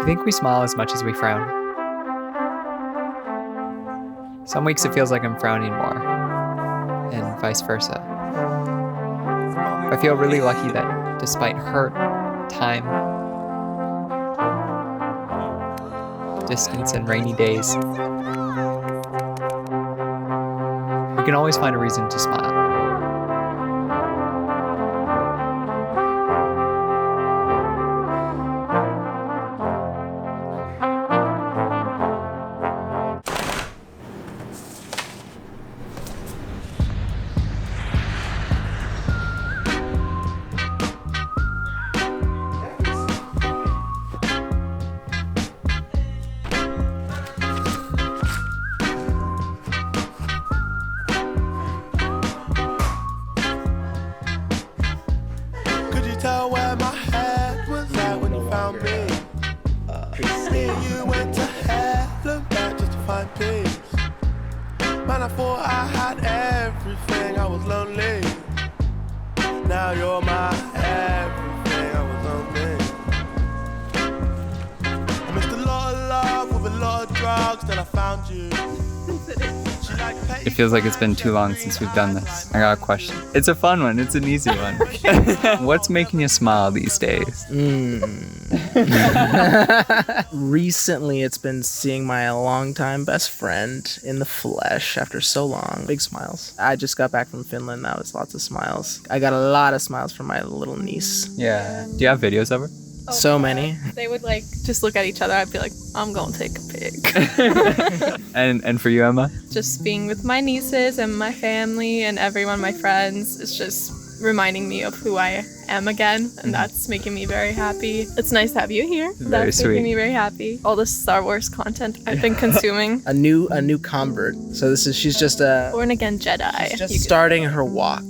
I think we smile as much as we frown. Some weeks it feels like I'm frowning more, and vice versa. I feel really lucky that despite hurt, time, distance, and rainy days, we can always find a reason to smile. Tell where my head was at when you found me. You went to hell back just to find peace. Man, I thought I had everything, I was lonely. Now you're my everything, I was lonely. I missed a lot of love with a lot of drugs, then I found you. It feels like it's been too long since we've done this. I got a question. It's a fun one. It's an easy one. What's making you smile these days? Recently, it's been seeing my longtime best friend in the flesh after so long. Big smiles. I just got back from Finland. That was lots of smiles. I got a lot of smiles from my little niece. Yeah. Do you have videos of her? Oh, so many. They would like just look at each other. I'd be like, I'm gonna take a pic. And for you, Emma? Just being with my nieces and my family and everyone, my friends, is just reminding me of who I am again, and that's making me very happy. It's nice to have you here. Very that's sweet. making me very happy. All the Star Wars content I've been consuming. A new convert. So she's just a Born again Jedi. she's just starting her walk.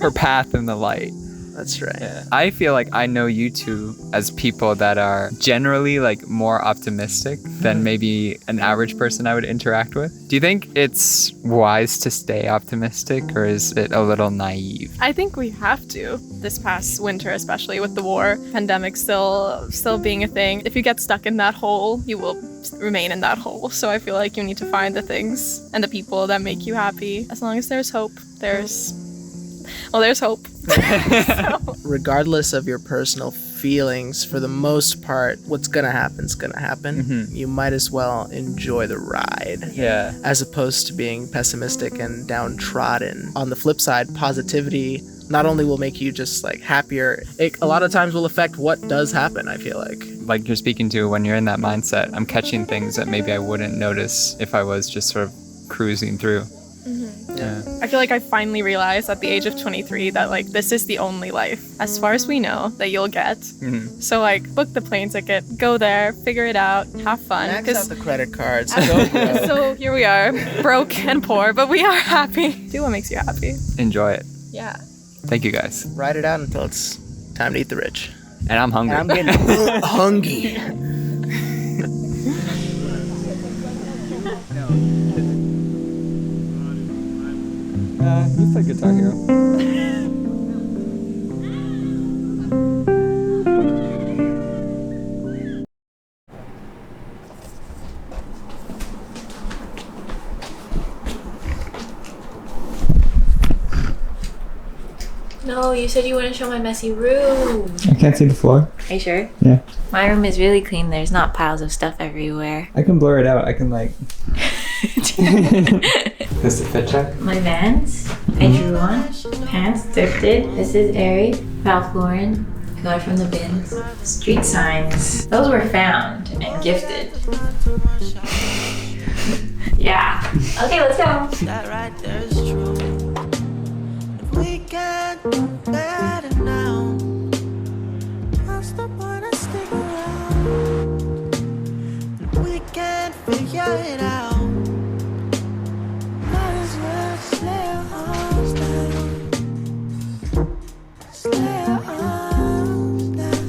Her path in the light. That's right. Yeah. I feel like I know you two as people that are generally like more optimistic than maybe an average person I would interact with. Do you think it's wise to stay optimistic, or is it a little naive? I think we have to. This past winter, especially with the war, pandemic still being a thing. If you get stuck in that hole, you will remain in that hole. So I feel like you need to find the things and the people that make you happy. As long as there's hope, there's hope. So. Regardless of your personal feelings, for the most part, what's gonna happen is gonna happen. Mm-hmm. You might as well enjoy the ride. Yeah. As opposed to being pessimistic and downtrodden. On the flip side, positivity not only will make you just like happier, it a lot of times will affect what does happen, I feel like. Like you're speaking to, when you're in that mindset, I'm catching things that maybe I wouldn't notice if I was just sort of cruising through. Yeah. I feel like I finally realized at the age of 23 that like this is the only life, as far as we know, that you'll get. Mm-hmm. So like book the plane ticket, go there, figure it out, have fun. Max out the credit cards. So here we are, broke and poor, but we are happy. Do what makes you happy. Enjoy it. Yeah. Thank you guys. Ride it out until it's time to eat the rich. And I'm hungry. And I'm getting hungry. You play Guitar Hero. No, you said you wouldn't show my messy room. I can't see the floor. Are you sure? Yeah. My room is really clean. There's not piles of stuff everywhere. I can blur it out. I can like... This is the fit check? My Vans, I drew on. Pants, thrifted. This is Aerie, Ralph Lauren. I got it from the bins. Street signs. Those were found and gifted. Yeah. Okay, let's go. That right there is true. If we can't do better now, what's the point of sticking around? If we can't figure it out, might as well just lay our arms down. Just lay our arms down.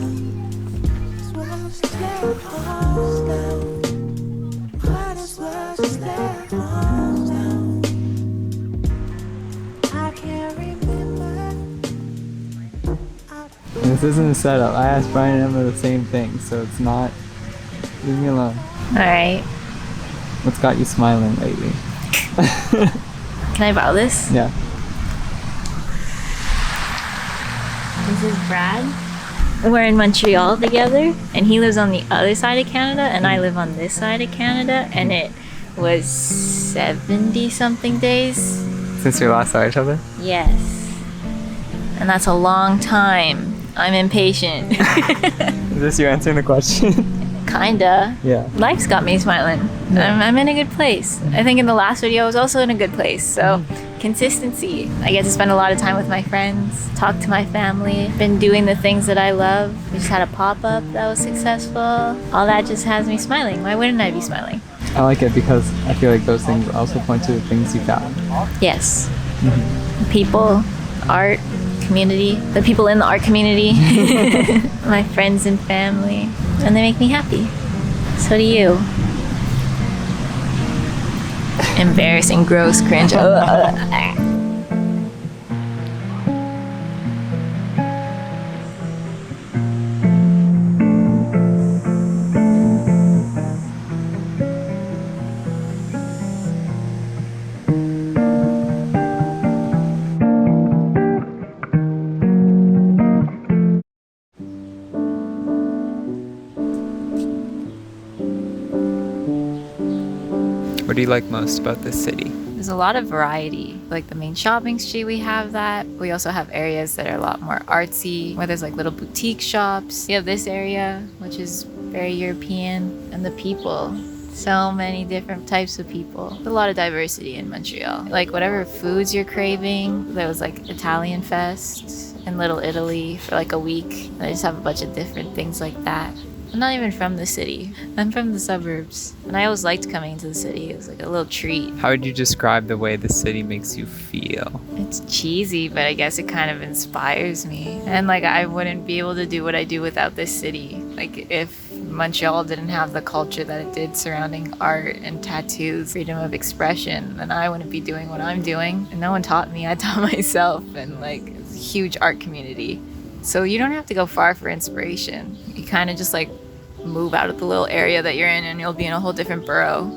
As well just lay our arms down. Might as well just lay our arms down. I can't remember. This isn't a setup. I asked Brian and Emma the same thing, so it's not Leave me alone. Alright. What's got you smiling lately? Can I borrow this? Yeah. This is Brad. We're in Montreal together, and he lives on the other side of Canada, and I live on this side of Canada, and it was 70 something days. Since we last saw each other? Yes. And that's a long time. I'm impatient. Is this you answering the question? Kinda. Yeah. Life's got me smiling. I'm in a good place. I think in the last video I was also in a good place. So consistency. I get to spend a lot of time with my friends, talk to my family, been doing the things that I love. We just had a pop-up that was successful. All that just has me smiling. Why wouldn't I be smiling? I like it because I feel like those things also point to the things you found. Yes. People, art, community, the people in the art community, my friends and family, and they make me happy. So do you. Embarrassing, gross, cringe. What do you like most about this city? There's a lot of variety. Like the main shopping street, we have that. We also have areas that are a lot more artsy, where there's like little boutique shops. We have this area, which is very European, and the people. So many different types of people. There's a lot of diversity in Montreal. Like whatever foods you're craving, there was like Italian Fest in Little Italy for like a week. They just have a bunch of different things like that. I'm not even from the city. I'm from the suburbs. And I always liked coming to the city. It was like a little treat. How would you describe the way the city makes you feel? It's cheesy, but I guess it kind of inspires me. And like I wouldn't be able to do what I do without this city. Like if Montreal didn't have the culture that it did surrounding art and tattoos, freedom of expression, then I wouldn't be doing what I'm doing. And no one taught me, I taught myself. And like it's a huge art community. So you don't have to go far for inspiration. You kind of just like move out of the little area that you're in and you'll be in a whole different borough.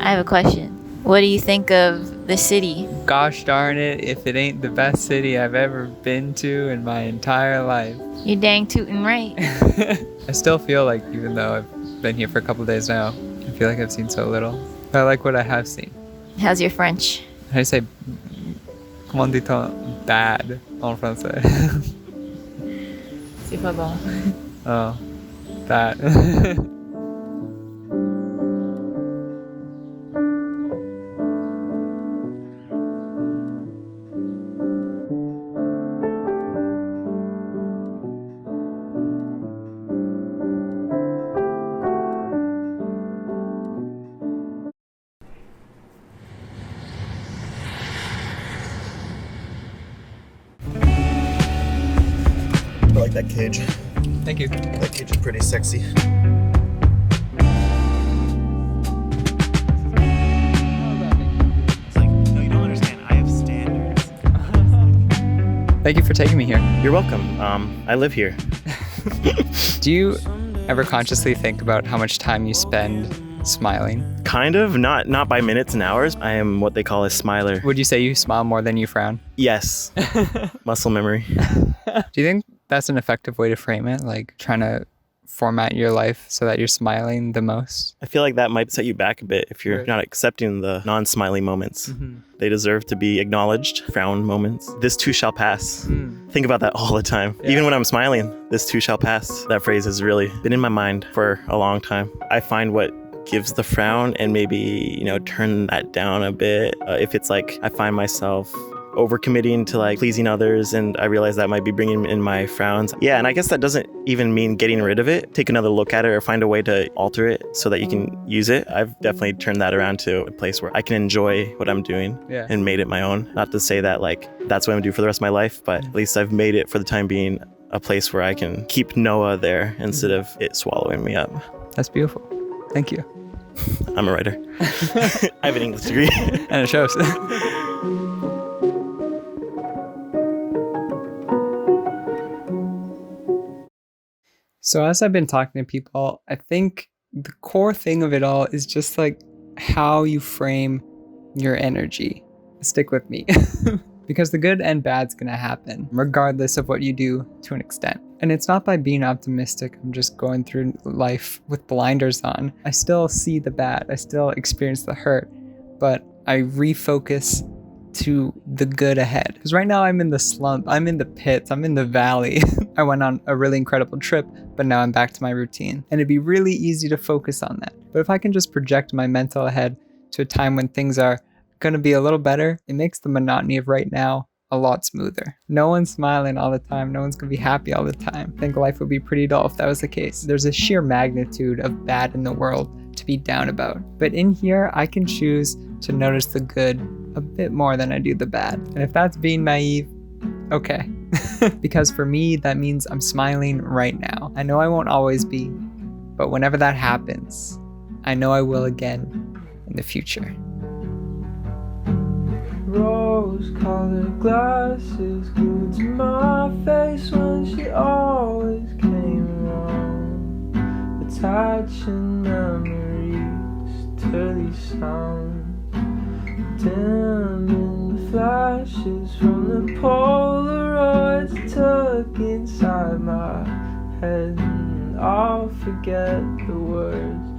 I have a question. What do you think of the city? Gosh darn it, if it ain't the best city I've ever been to in my entire life. You're dang tootin' right. I still feel like, even though I've been here for a couple days now, I feel like I've seen so little. But I like what I have seen. How's your French? How do you say, comment dit-on bad en français? C'est pas bon. Oh, that. I like that cage. Thank you. That cage is pretty sexy. It's like, no, you don't understand. I have standards. Thank you for taking me here. You're welcome. I live here. Do you ever consciously think about how much time you spend smiling? Kind of, not by minutes and hours. I am what they call a smiler. Would you say you smile more than you frown? Yes. Muscle memory. Do you think that's an effective way to frame it? Like trying to format your life so that you're smiling the most? I feel like that might set you back a bit if you're Right. not accepting the non-smiley moments. Mm-hmm. They deserve to be acknowledged. Frown moments. This too shall pass. Think about that all the time. Yeah. Even when I'm smiling, this too shall pass. That phrase has really been in my mind for a long time. I find what gives the frown and maybe, turn that down a bit. If it's like I find myself overcommitting to like pleasing others and I realize that might be bringing in my frowns. Yeah, and I guess that doesn't even mean getting rid of it. Take another look at it or find a way to alter it so that you can use it. I've definitely turned that around to a place where I can enjoy what I'm doing Yeah. and made it my own. Not to say that like that's what I'm gonna do for the rest of my life, but at least I've made it for the time being a place where I can keep Noah there instead of it swallowing me up. That's beautiful. Thank you. I'm a writer. I have an English degree. And it shows. So as I've been talking to people, I think the core thing of it all is just like how you frame your energy. Stick with me. Because the good and bad's gonna happen, regardless of what you do to an extent. And it's not by being optimistic, I'm just going through life with blinders on. I still see the bad, I still experience the hurt, but I refocus to the good ahead. Because right now I'm in the slump, I'm in the pits, I'm in the valley. I went on a really incredible trip, but now I'm back to my routine. And it'd be really easy to focus on that. But if I can just project my mental ahead to a time when things are gonna be a little better, it makes the monotony of right now a lot smoother. No one's smiling all the time, no one's gonna be happy all the time. I think life would be pretty dull if that was the case. There's a sheer magnitude of bad in the world to be down about. But in here, I can choose to notice the good a bit more than I do the bad. And if that's being naive, okay. Because for me, that means I'm smiling right now. I know I won't always be, but whenever that happens, I know I will again in the future. Rose-colored glasses glued to my face when she always came around, attaching memories to these sounds, dimming the flashes from the Polaroids took inside my head, and I'll forget the words